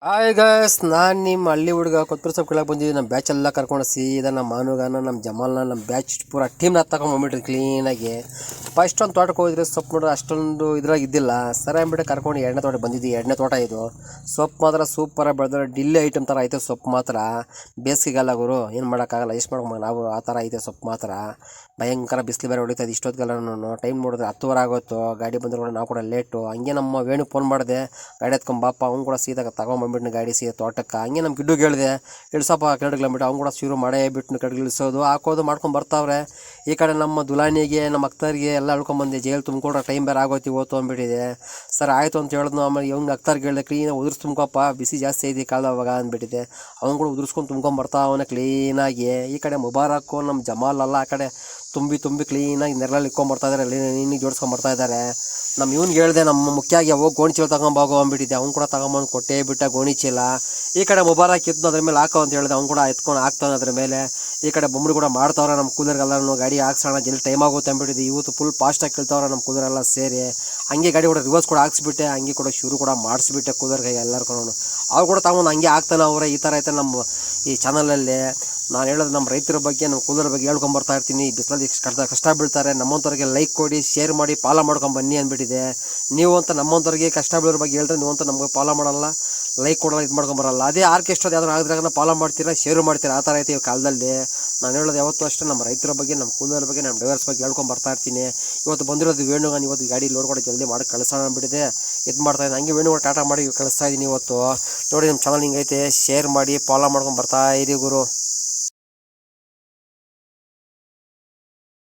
Hi guys, ನಾನು ನಿಮ್ಮ ಹಳ್ಳಿ ಹುಡುಗ ಕೊತ್ತೂರು ಸೊಪ್ಪು ಕೇಳಕ್ಕೆ ಬಂದಿದ್ದೀನಿ. ನಮ್ಮ ಬ್ಯಾಚ್ ಎಲ್ಲ ಕರ್ಕೊಂಡು ಸೀದಾ ನಮ್ಮ ಮಾನುಗಾನ ನಮ್ಮ ಜಮಾಲ್ನ ನಮ್ಮ ಬ್ಯಾಚ್ ಪೂರ ಟೀಮ್ನ ತಗೊಂಡ್ಬಂದ್ಬಿಟ್ರಿ ಕ್ಲೀನಾಗಿ. ಫಸ್ಟ್ ಒಂದು ತೋಟಕ್ಕೆ ಹೋದ್ರೆ ಸೊಪ್ಪು ನೋಡಿದ್ರೆ ಅಷ್ಟೊಂದು ಇದ್ರಾಗ ಇದ್ದಿಲ್ಲ. ಸರಿ ಅಂದ್ಬಿಟ್ಟು ಕರ್ಕೊಂಡು ಎರಡನೇ ತೋಟ ಬಂದಿದ್ವಿ. ಎರಡನೇ ತೋಟ ಇದು. ಸೊಪ್ಪು ಮಾತ್ರ ಸೂಪರಾಗಿ ಬೆಳೆದ್ರೆ ಡಿಲ್ಲಿ ಐಟಮ್ ಥರ ಐತೆ ಸೊಪ್ಪು ಮಾತ್ರ. ಬೇಸಿಗೆಗಾಲ ಗುರು ಏನು ಮಾಡೋಕ್ಕಾಗಲ್ಲ, ಎಷ್ಟು ಮಾಡ್ಕೊಂಡು ನಾವು ಆ ಥರ ಐತೆ ಸೊಪ್ಪು ಮಾತ್ರ. ಭಯಂಕರ ಬಿಸಿಲು ಬೇರೆ ಹೊಡಿತದೆ ಇಷ್ಟೊತ್ತಿಗೆಲ್ಲ. ಟೈಮ್ ನೋಡಿದ್ರೆ 10 ಆಗೋಯ್ತು. ಗಾಡಿ ಬಂದರೂ ಕೂಡ ನಾವು ಕೂಡ ಲೇಟು. ಹಂಗೆ ನಮ್ಮ ವೇಣು ಫೋನ್ ಮಾಡಿದೆ, ಗಾಡಿ ಎತ್ಕೊಂಡು ಬಾಪ. ಅವ್ನು ಕೂಡ ಸೀದಾ ತಗೊಂಬಂದ್ಬಿಟ್ಟು ಗಾಡಿ ಸೀದಾ ತೋಟಕ್ಕೆ. ಹಂಗೆ ನಮ್ಮ ಗಿಡ್ಡುಗೆ ಹೇಳಿದೆ, ಇಳಿಸಪ್ಪ 2 ಕಿಲೋಮೀಟರ್. ಅವ್ನು ಕೂಡ ಶುರು ಮಾಡೇ ಬಿಟ್ಟು ಕಡೆಗೆ ಇಳಿಸೋದು ಹಾಕೋದು ಮಾಡ್ಕೊಂಡು ಬರ್ತಾವ್ರೆ. ಈ ಕಡೆ ನಮ್ಮ ದುಲಾನಿಗೆ ನಮ್ಮ ಅಕ್ತರಿಗೆ ಎಲ್ಲ ಹೇಳ್ಕೊಂಬಂದೆ. ಜೈಲು ತುಂಬಿಕೊಡ್ರೆ ಟೈಮ್ ಬೇರೆ ಆಗೋಯ್ತು ಇವತ್ತು ಅಂದ್ಬಿಟ್ಟಿದೆ. ಸರ್ ಆಯಿತು ಅಂತ ಹೇಳಿದ್ನು. ಆಮೇಲೆ ಇವಂಗೆ ಅಕ್ತರ್ಗೆ ಹೇಳಿದೆ, ಕ್ಲೀನಾಗಿ ಉದುರ್ಸಿ ತುಂಬ್ಕೊಪ್ಪ, ಬಿಸಿ ಜಾಸ್ತಿ ಐತಿ ಕಾಲದಾಗ ಅಂದ್ಬಿಟ್ಟಿದೆ. ಅವ್ನು ಕೂಡ ಉದುರ್ಸ್ಕೊಂಡು ತುಂಬ್ಕೊಂಬರ್ತಾ ಅವನೇ ಕ್ಲೀನಾಗಿ. ಈ ಕಡೆ ಮುಬಾರಕ್ಕು ನಮ್ಮ ಜಮಾಲ್ ಅಲ್ಲ ಆ ಕಡೆ ತುಂಬಿ ಕ್ಲೀನಾಗಿ ನೆರಳಲ್ಲಿ ಇಟ್ಕೊಂಬರ್ತಾ ಇದ್ದಾರೆ, ನೀನಿಗೆ ಜೋಡಿಸ್ಕೊಂಬರ್ತಾ ಇದ್ದಾರೆ. ನಮ್ಮ ಇವ್ನಿಗೆ ಹೇಳಿದೆ, ನಮ್ಮ ಮುಖ್ಯವಾಗಿ ಹೋಗಿ ಗೋಣಿ ಚೀಲ ತಗೊಂಬೋಗೋ ಅಂದ್ಬಿಟ್ಟಿದ್ದೆ. ಅವ್ನು ಕೂಡ ತಗೊಂಬಂದು ಕೊಟ್ಟೇ ಬಿಟ್ಟ ಗೋಣಿ ಚೀಲ. ಈ ಕಡೆ ಮುಬಾರಕ್ ಇತ್ತು, ಅದ್ರ ಮೇಲೆ ಹಾಕೋ ಅಂತ ಹೇಳಿದೆ. ಅವ್ನು ಕೂಡ ಎತ್ಕೊಂಡು ಹಾಕ್ತಾನೆ ಅದ್ರ ಮೇಲೆ. ಈ ಕಡೆ ಬೊಮ್ಮಡಿ ಕೂಡ ಮಾಡ್ತಾವ್ರೆ ನಮ್ಮ ಕೂಲರ್ಗೆಲ್ಲರೂ. ಗಾಡಿ ಹಾಕ್ಸೋಣ ಜಲ್ದಿ ಟೈಮ್ ಆಗುತ್ತೆ ಅಂದ್ಬಿಟ್ಟಿದ್ದೆ. ಇವತ್ತು ಫುಲ್ ಫಾಸ್ಟಾಗಿ ಕೇಳ್ತಾವ್ರೆ ನಮ್ಮ ಕೂಲರೆಲ್ಲ ಸೇರಿ. ಹಂಗೆ ಗಾಡಿ ಕೂಡ ರಿವರ್ಸ್ ಕೂಡ ಹಾಕ್ಸ್ಬಿಟ್ಟೆ, ಹಂಗೆ ಕೂಡ ಶುರು ಕೂಡ ಮಾಡಿಸ್ಬಿಟ್ಟೆ ಕೂಲರ್ಗೆ ಎಲ್ಲರೂ ಕೂಡ. ಅವ್ರು ಕೂಡ ತಗೊಂಡು ಹಂಗೆ ಆಗ್ತಾನೆ ಅವರೇ. ಈ ಥರ ಐತೆ ನಮ್ಮ ಈ ಚಾನಲಲ್ಲಿ. ನಾನು ಹೇಳೋದು ನಮ್ಮ ರೈತರ ಬಗ್ಗೆ, ನಮ್ಮ ಕೂಲರ್ ಬಗ್ಗೆ ಹೇಳ್ಕೊಂಬರ್ತಾ ಇರ್ತೀನಿ. ಬಿಸಿಲಲ್ಲಿ ಕಷ್ಟ ಬೀಳ್ತಾರೆ. ನಮ್ಮಂಥವ್ರಿಗೆ ಲೈಕ್ ಕೊಡಿ, ಶೇರ್ ಮಾಡಿ, ಫಾಲೋ ಮಾಡ್ಕೊಂಡು ಬನ್ನಿ ಅಂದ್ಬಿಟ್ಟಿದೆ. ನೀವು ಅಂತ ನಮ್ಮಂಥವ್ರಿಗೆ ಕಷ್ಟ ಬೀಳೋರ ಬಗ್ಗೆ ಹೇಳಿದ್ರೆ ನೀವಂತ ನಮಗೆ ಫಾಲೋ ಮಾಡಲ್ಲ, ಲೈಕ್ ಕೊಡಲ್ಲ, ಇದು ಮಾಡ್ಕೊಂಬರಲ್ಲ. ಅದೇ ಆರ್ಕೆಸ್ಟ್ರಾ ಯಾವ್ದಾರು ಆಗಿದ್ರಾಗ ಫಾಲೋ ಮಾಡ್ತೀರಾ, ಶೇರು ಮಾಡ್ತೀರಾ. ಆ ಥರ ಐತೆ ಈ ಕಾಲದಲ್ಲಿ. ನಾನು ಹೇಳೋದು ಯಾವತ್ತೂ ಅಷ್ಟೇ ನಮ್ಮ ರೈತರ ಬಗ್ಗೆ, ನಮ್ಮ ಕೂಲರ್ ಬಗ್ಗೆ, ನಮ್ಮ ಡ್ರೈವರ್ಸ್ ಬಗ್ಗೆ ಹೇಳ್ಕೊಂಡು ಬರ್ತಾ ಇರ್ತೀನಿ. ಇವತ್ತು ಬಂದಿರೋದು ವೇಣುಗಾನ್. ಇವತ್ತು ಗಾಡಿ ಲೋಡ್ ಕೂಡ ಜಲ್ದಿ ಮಾಡಿ ಕಳಿಸೋಣ ಅಂದ್ಬಿಟ್ಟಿದೆ. ಇದು ಮಾಡ್ತಾಯಿದ್ದೀನಿ. ಹಂಗೆ ವೇಣುಗಳು ಟಾಟಾ ಮಾಡಿ ಕಳಿಸ್ತಾ ಇದ್ದೀನಿ ಇವತ್ತು. ನೋಡಿ ನಮ್ಮ ಚಾನಲ್ ಹಿಂಗೈತೆ, ಶೇರ್ ಮಾಡಿ, ಫಾಲೋ ಮಾಡ್ಕೊಂಡು ಬರ್ತಾ ಇರಿ ಗುರು.